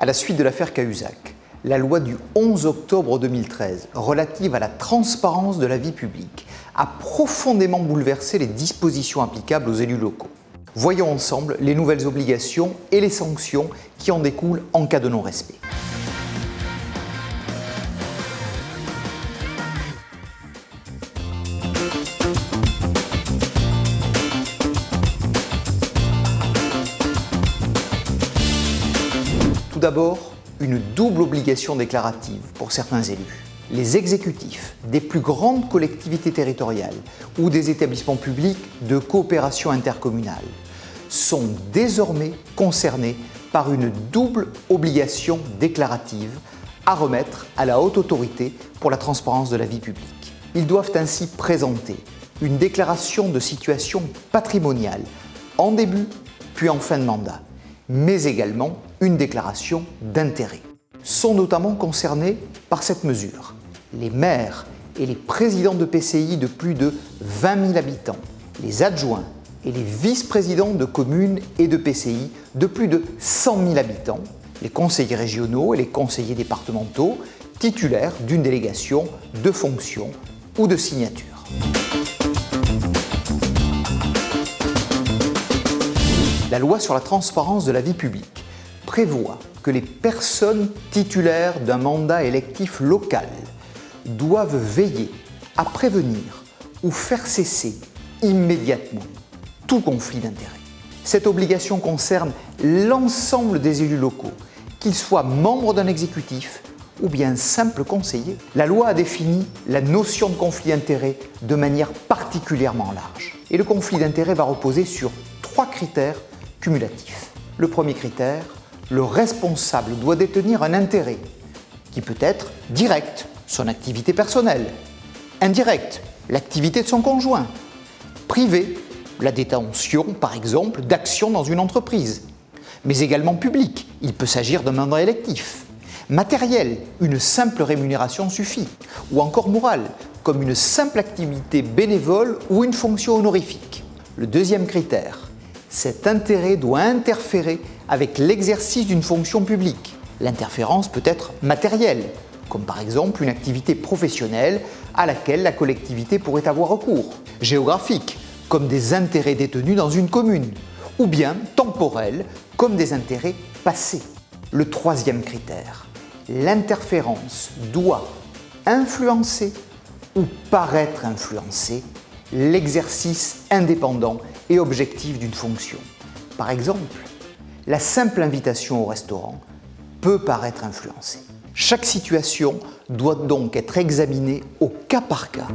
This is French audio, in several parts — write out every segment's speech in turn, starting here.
À la suite de l'affaire Cahuzac, la loi du 11 octobre 2013 relative à la transparence de la vie publique a profondément bouleversé les dispositions applicables aux élus locaux. Voyons ensemble les nouvelles obligations et les sanctions qui en découlent en cas de non-respect. Tout d'abord, une double obligation déclarative pour certains élus. Les exécutifs des plus grandes collectivités territoriales ou des établissements publics de coopération intercommunale sont désormais concernés par une double obligation déclarative à remettre à la haute autorité pour la transparence de la vie publique. Ils doivent ainsi présenter une déclaration de situation patrimoniale en début puis en fin de mandat, mais également une déclaration d'intérêt. Sont notamment concernés par cette mesure les maires et les présidents de PCI de plus de 20 000 habitants, les adjoints et les vice-présidents de communes et de PCI de plus de 100 000 habitants, les conseillers régionaux et les conseillers départementaux titulaires d'une délégation de fonction ou de signature. La loi sur la transparence de la vie publique prévoit que les personnes titulaires d'un mandat électif local doivent veiller à prévenir ou faire cesser immédiatement tout conflit d'intérêts. Cette obligation concerne l'ensemble des élus locaux, qu'ils soient membres d'un exécutif ou bien simples conseillers. La loi a défini la notion de conflit d'intérêts de manière particulièrement large. Et le conflit d'intérêts va reposer sur 3 critères cumulatifs. Le premier critère, le responsable doit détenir un intérêt qui peut être direct, son activité personnelle, indirect, l'activité de son conjoint, privé, la détention par exemple d'actions dans une entreprise, mais également public, il peut s'agir d'un mandat électif, matériel, une simple rémunération suffit, ou encore moral, comme une simple activité bénévole ou une fonction honorifique. Le deuxième critère, cet intérêt doit interférer avec l'exercice d'une fonction publique. L'interférence peut être matérielle, comme par exemple une activité professionnelle à laquelle la collectivité pourrait avoir recours, géographique, comme des intérêts détenus dans une commune, ou bien temporelle, comme des intérêts passés. Le troisième critère, l'interférence doit influencer ou paraître influencer l'exercice indépendant et objectif d'une fonction. Par exemple, la simple invitation au restaurant peut paraître influencée. Chaque situation doit donc être examinée au cas par cas.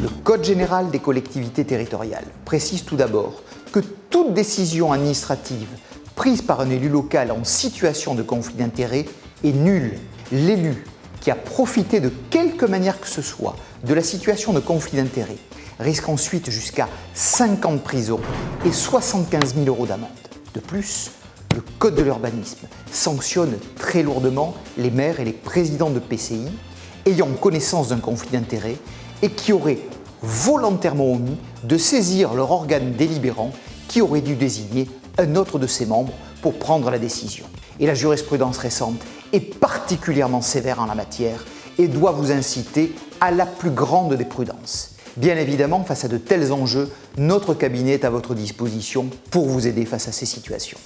Le Code général des collectivités territoriales précise tout d'abord que toute décision administrative prise par un élu local en situation de conflit d'intérêts est nulle. L'élu qui a profité de quelque manière que ce soit de la situation de conflit d'intérêts risque ensuite jusqu'à 5 ans de prison et 75 000 € d'amende. De plus, le Code de l'urbanisme sanctionne très lourdement les maires et les présidents de PCI ayant connaissance d'un conflit d'intérêts et qui auraient volontairement omis de saisir leur organe délibérant qui aurait dû désigner un autre de ses membres pour prendre la décision. Et la jurisprudence récente est particulièrement sévère en la matière et doit vous inciter à la plus grande des prudences. Bien évidemment, face à de tels enjeux, notre cabinet est à votre disposition pour vous aider face à ces situations.